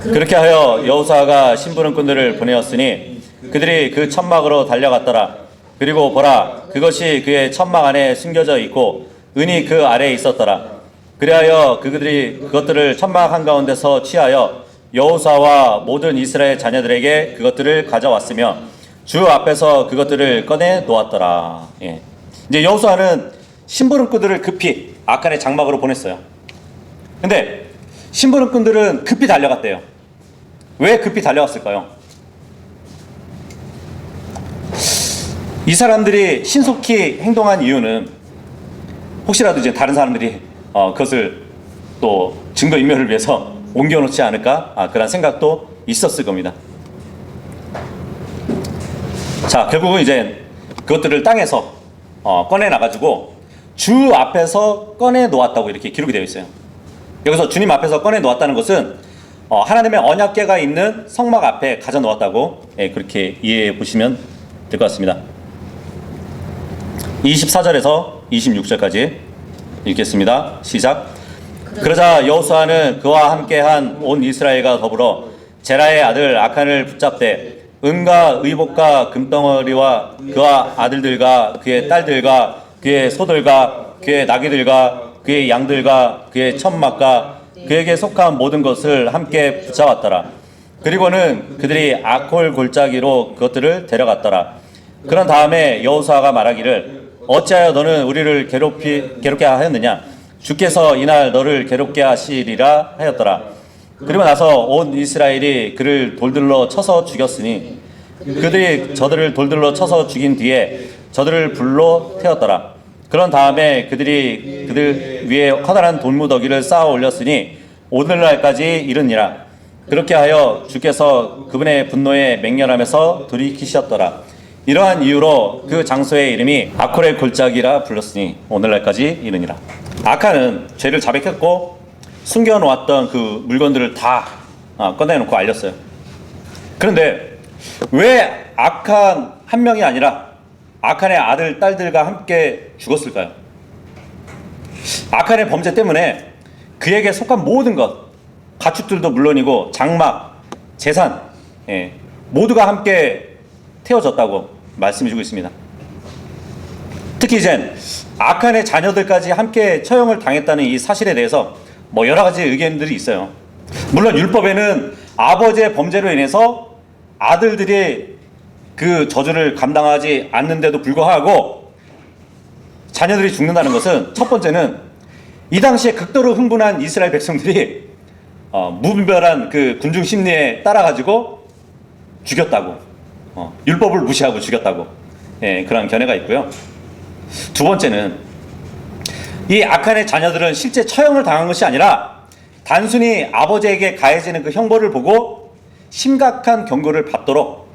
그렇게 하여 여호수아가 심부름꾼들을 보내었으니 그들이 그 천막으로 달려갔더라. 그리고 보라, 그것이 그의 천막 안에 숨겨져 있고 은이 그 아래에 있었더라. 그리하여 그들이 그것들을 천막 한가운데서 취하여 여호수아와 모든 이스라엘 자녀들에게 그것들을 가져왔으며 주 앞에서 그것들을 꺼내 놓았더라. 예. 이제 여호수아는 심부름꾼들을 급히 아칸의 장막으로 보냈어요. 근데 심부름꾼들은 급히 달려갔대요. 왜 급히 달려갔을까요? 이 사람들이 신속히 행동한 이유는 혹시라도 이제 다른 사람들이 그것을 또 증거인멸을 위해서 옮겨놓지 않을까? 그런 생각도 있었을 겁니다. 자, 결국은 이제 그것들을 땅에서 꺼내놔가지고 주 앞에서 꺼내 놓았다고 이렇게 기록이 되어 있어요. 여기서 주님 앞에서 꺼내 놓았다는 것은 하나님의 언약궤가 있는 성막 앞에 가져 놓았다고 그렇게 이해해 보시면 될 것 같습니다. 24절에서 26절까지 읽겠습니다. 시작. 그러자 여호수아는 그와 함께한 온 이스라엘과 더불어 제라의 아들 아칸을 붙잡되 은과 의복과 금덩어리와 그와 아들들과 그의 딸들과 그의 소들과 그의 나귀들과 그의 양들과 그의 천막과 그에게 속한 모든 것을 함께 붙잡았더라. 그리고는 그들이 아콜 골짜기로 그것들을 데려갔더라. 그런 다음에 여호수아가 말하기를 어찌하여 너는 우리를 괴롭게 하였느냐? 주께서 이날 너를 괴롭게 하시리라 하였더라. 그리고 나서 온 이스라엘이 그를 돌들로 쳐서 죽였으니 그들이 저들을 돌들로 쳐서 죽인 뒤에 저들을 불로 태웠더라. 그런 다음에 그들이 그들 위에 커다란 돌무더기를 쌓아 올렸으니 오늘날까지 이르니라. 그렇게 하여 주께서 그분의 분노에 맹렬함에서 돌이키셨더라. 이러한 이유로 그 장소의 이름이 아콜의 골짜기라 불렀으니 오늘날까지 이르니라. 아칸은 죄를 자백했고 숨겨놓았던 그 물건들을 다 꺼내놓고 알렸어요. 그런데 왜 아칸 한 명이 아니라 아칸의 아들, 딸들과 함께 죽었을까요? 아칸의 범죄 때문에 그에게 속한 모든 것, 가축들도 물론이고 장막, 재산, 모두가 함께 태워졌다고 말씀해주고 있습니다. 특히 이젠 아칸의 자녀들까지 함께 처형을 당했다는 이 사실에 대해서 여러 가지 의견들이 있어요. 물론 율법에는 아버지의 범죄로 인해서 아들들이 그 저주를 감당하지 않는데도 불구하고 자녀들이 죽는다는 것은 첫 번째는 이 당시에 극도로 흥분한 이스라엘 백성들이 무분별한 그 군중 심리에 따라가지고 죽였다고, 율법을 무시하고 죽였다고, 그런 견해가 있고요. 두 번째는 이 아칸의 자녀들은 실제 처형을 당한 것이 아니라 단순히 아버지에게 가해지는 그 형벌을 보고 심각한 경고를 받도록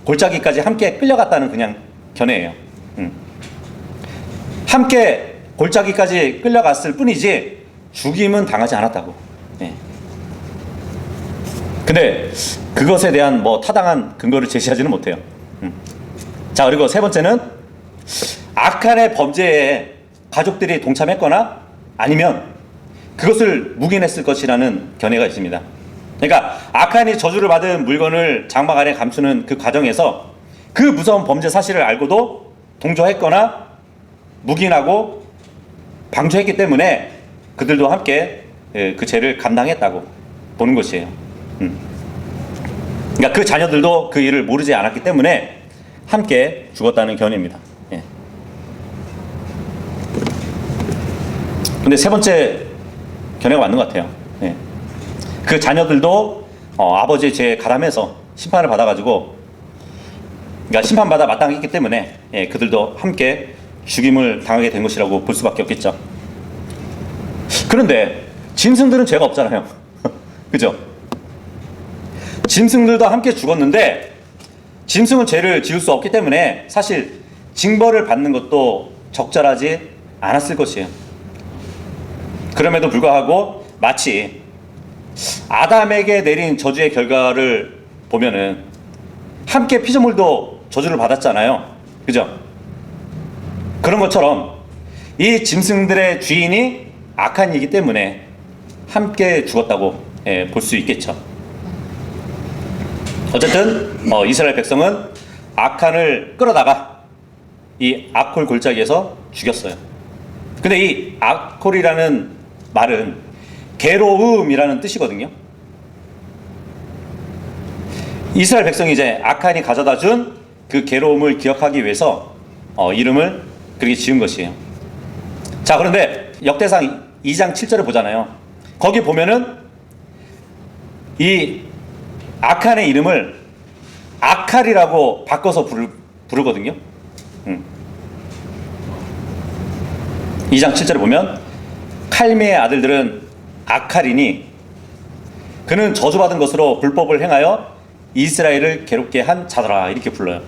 골짜기까지 함께 끌려갔다는 그냥 견해예요. 함께 골짜기까지 끌려갔을 뿐이지 죽임은 당하지 않았다고. 근데 그것에 대한 타당한 근거를 제시하지는 못해요. 자, 그리고 세 번째는 아칸의 범죄에 가족들이 동참했거나 아니면 그것을 묵인했을 것이라는 견해가 있습니다. 그러니까 아칸이 저주를 받은 물건을 장막 안에 감추는 그 과정에서 그 무서운 범죄 사실을 알고도 동조했거나 묵인하고 방조했기 때문에 그들도 함께 그 죄를 감당했다고 보는 것이에요. 그러니까 그 자녀들도 그 일을 모르지 않았기 때문에 함께 죽었다는 견해입니다. 근데 세 번째 견해가 맞는 것 같아요. 그 자녀들도 아버지의 죄에 가담해서 심판을 받아가지고, 그러니까 심판받아 마땅했기 때문에 그들도 함께 죽임을 당하게 된 것이라고 볼 수밖에 없겠죠. 그런데 짐승들은 죄가 없잖아요. 그죠? 짐승들도 함께 죽었는데 짐승은 죄를 지을 수 없기 때문에 사실 징벌을 받는 것도 적절하지 않았을 것이에요. 그럼에도 불구하고 마치 아담에게 내린 저주의 결과를 보면은 함께 피조물도 저주를 받았잖아요. 그죠? 그런 것처럼 이 짐승들의 주인이 아칸이기 때문에 함께 죽었다고 볼 수 있겠죠. 어쨌든 이스라엘 백성은 아칸을 끌어다가 이 아콜 골짜기에서 죽였어요. 근데 이 아콜이라는 말은 괴로움이라는 뜻이거든요. 이스라엘 백성이 이제 아칸이 가져다 준 그 괴로움을 기억하기 위해서 이름을 그렇게 지은 것이에요. 자, 그런데 역대상 2장 7절을 보잖아요. 거기 보면은 이 아칸의 이름을 아칼이라고 바꿔서 부르거든요. 2장 7절에 보면 칼미의 아들들은 아칼이니 그는 저주받은 것으로 불법을 행하여 이스라엘을 괴롭게 한 자더라, 이렇게 불러요.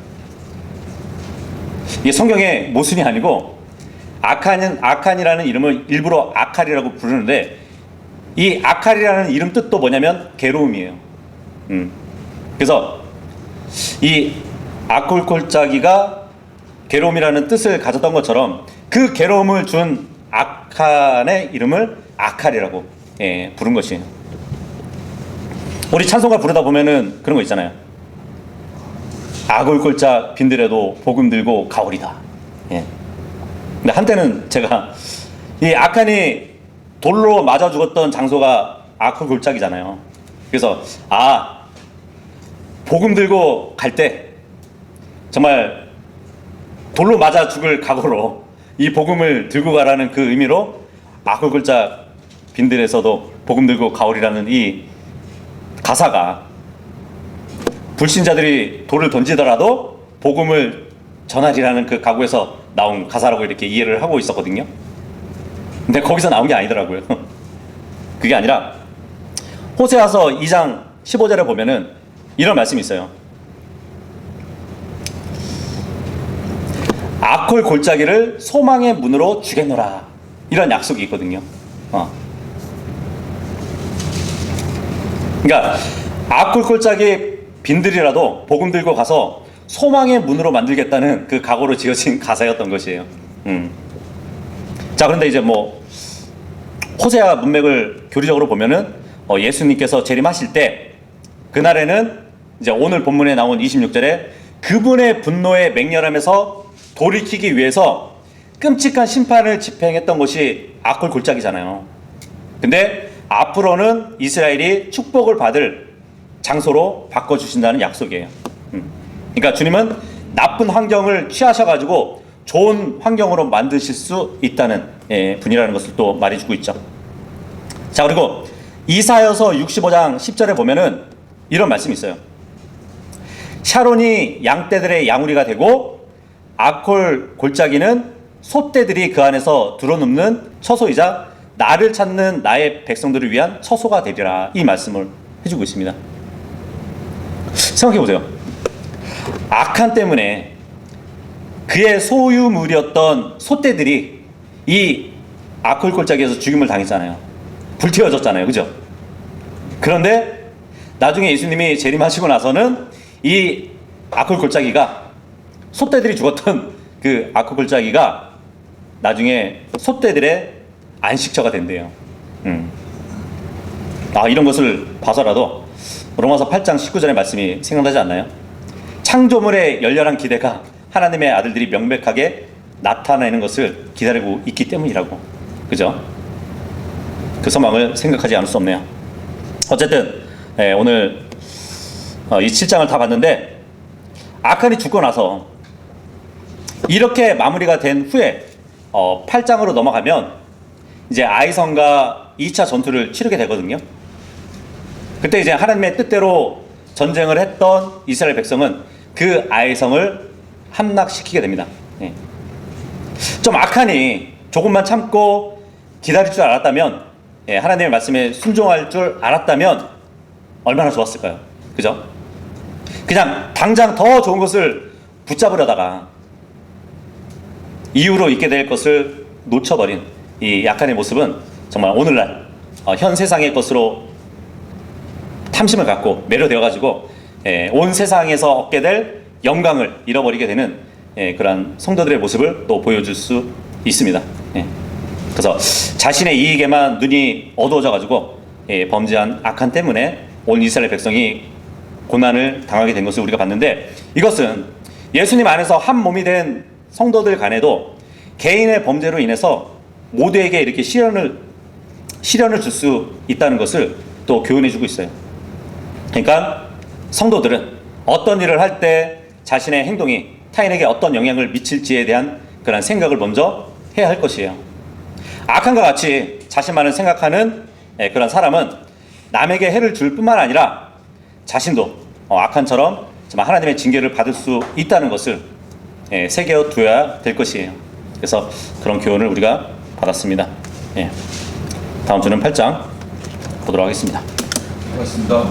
이게 성경의 모순이 아니고 아칸이라는 이름을 일부러 아칼이라고 부르는데 이 아칼이라는 이름 뜻도 뭐냐면 괴로움이에요. 그래서 이 아콜 골짜기가 괴로움이라는 뜻을 가졌던 것처럼 그 괴로움을 준 아칸의 이름을 아칼이라고 부른 것이에요. 우리 찬송가 부르다 보면은 그런 거 있잖아요. 아골 골짜 빈들에도 복음 들고 가오리다. 근데 한때는 제가 이 아칸이 돌로 맞아 죽었던 장소가 아콜 골짜기잖아요. 그래서 복음 들고 갈 때 정말 돌로 맞아 죽을 각오로 이 복음을 들고 가라는 그 의미로 아콜 골짜 빈들에서도 복음 들고 가오리라는 이 가사가 불신자들이 돌을 던지더라도 복음을 전하리라는 그 각오에서 나온 가사라고 이렇게 이해를 하고 있었거든요. 근데 거기서 나온 게 아니더라고요. 그게 아니라 호세아서 2장 15절에 보면은 이런 말씀이 있어요. 아콜 골짜기를 소망의 문으로 주겠노라, 이런 약속이 있거든요. 그러니까 아콜 골짜기 빈들이라도 복음 들고 가서 소망의 문으로 만들겠다는 그 각오로 지어진 가사였던 것이에요. 자, 그런데 이제 호세아 문맥을 교리적으로 보면은 예수님께서 재림하실 때 그날에는 이제 오늘 본문에 나온 26절에 그분의 분노에 맹렬함에서 돌이키기 위해서 끔찍한 심판을 집행했던 것이 아콜 골짜기잖아요. 근데 앞으로는 이스라엘이 축복을 받을 장소로 바꿔주신다는 약속이에요. 그러니까 주님은 나쁜 환경을 취하셔가지고 좋은 환경으로 만드실 수 있다는 분이라는 것을 또 말해주고 있죠. 자, 그리고 이사야서 65장 10절에 보면은 이런 말씀이 있어요. 샤론이 양떼들의 양우리가 되고 아콜 골짜기는 소떼들이 그 안에서 들어눕는 처소이자 나를 찾는 나의 백성들을 위한 처소가 되리라, 이 말씀을 해주고 있습니다. 생각해 보세요. 아칸 때문에 그의 소유물이었던 소떼들이 이 아콜 골짜기에서 죽임을 당했잖아요. 불태워졌잖아요. 그죠? 그런데 나중에 예수님이 재림하시고 나서는 이 아콜 골짜기가, 소떼들이 죽었던 그 아콜 골짜기가 나중에 소떼들의 안식처가 된대요. 이런 것을 봐서라도 로마서 8장 19절의 말씀이 생각나지 않나요? 창조물의 열렬한 기대가 하나님의 아들들이 명백하게 나타내는 것을 기다리고 있기 때문이라고. 그죠? 그 소망을 생각하지 않을 수 없네요. 어쨌든 오늘 이 7장을 다 봤는데, 아칸이 죽고 나서 이렇게 마무리가 된 후에 8장으로 넘어가면 이제 아이성과 2차 전투를 치르게 되거든요. 그때 이제 하나님의 뜻대로 전쟁을 했던 이스라엘 백성은 그 아이성을 함락시키게 됩니다. 좀 아칸이 조금만 참고 기다릴 줄 알았다면, 하나님의 말씀에 순종할 줄 알았다면 얼마나 좋았을까요? 그죠? 그냥 당장 더 좋은 것을 붙잡으려다가 이후로 있게 될 것을 놓쳐버린 이 아칸의 모습은 정말 오늘날 현 세상의 것으로 탐심을 갖고 매료되어가지고 온 세상에서 얻게 될 영광을 잃어버리게 되는 그러한 성도들의 모습을 또 보여줄 수 있습니다. 그래서 자신의 이익에만 눈이 어두워져가지고 범죄한 아칸 때문에 온 이스라엘 백성이 고난을 당하게 된 것을 우리가 봤는데, 이것은 예수님 안에서 한 몸이 된 성도들 간에도 개인의 범죄로 인해서 모두에게 이렇게 시련을 줄 수 있다는 것을 또 교훈해주고 있어요. 그러니까 성도들은 어떤 일을 할 때 자신의 행동이 타인에게 어떤 영향을 미칠지에 대한 그런 생각을 먼저 해야 할 것이에요. 아칸과 같이 자신만을 생각하는 그런 사람은 남에게 해를 줄 뿐만 아니라 자신도 아칸처럼 정말 하나님의 징계를 받을 수 있다는 것을 새겨 두어야 될 것이에요. 그래서 그런 교훈을 우리가 받았습니다. 다음 주는 8장 보도록 하겠습니다. 고맙습니다.